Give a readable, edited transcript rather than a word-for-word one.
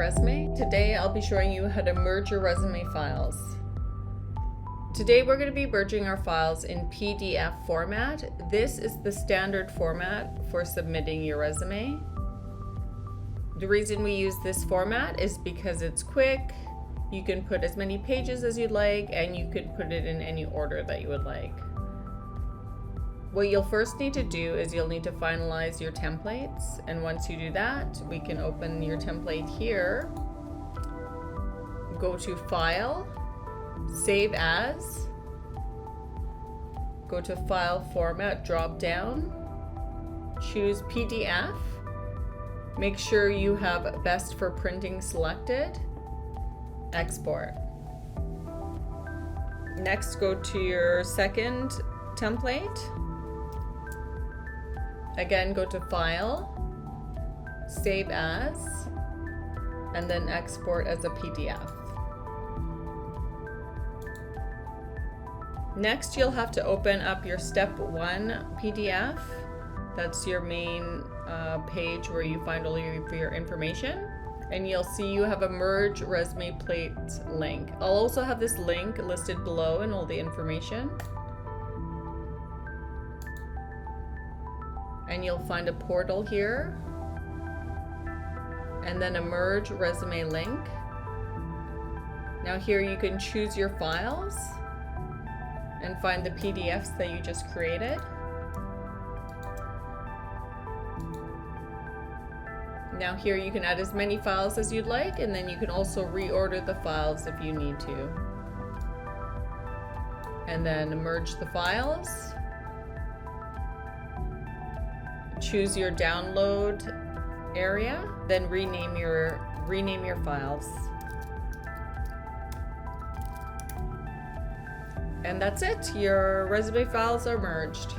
resume. Today I'll be showing you how to merge your resume files. Today we're going to be merging our files in PDF format. This is the standard format for submitting your resume. The reason we use this format is because it's quick. You can put as many pages as you'd like, and you could put it in any order that you would like. What you'll first need to do is you'll need to finalize your templates, and once you do that, we can open your template here, go to File, Save As, go to File Format drop down, choose PDF, make sure you have Best for Printing selected, export. Next, go to your second template. Again, go to File, Save As, and then export as a PDF. Next, you'll have to open up your Step 1 PDF. That's your main page where you find all your information. And you'll see you have a Merge Resume Plates link. I'll also have this link listed below and all the information. And you'll find a portal here, and then a Merge Resume link. Now here you can choose your files and find the PDFs that you just created. Now here you can add as many files as you'd like, and then you can also reorder the files if you need to. And then merge the files. Choose your download area, then rename your files. And that's it. Your resume files are merged.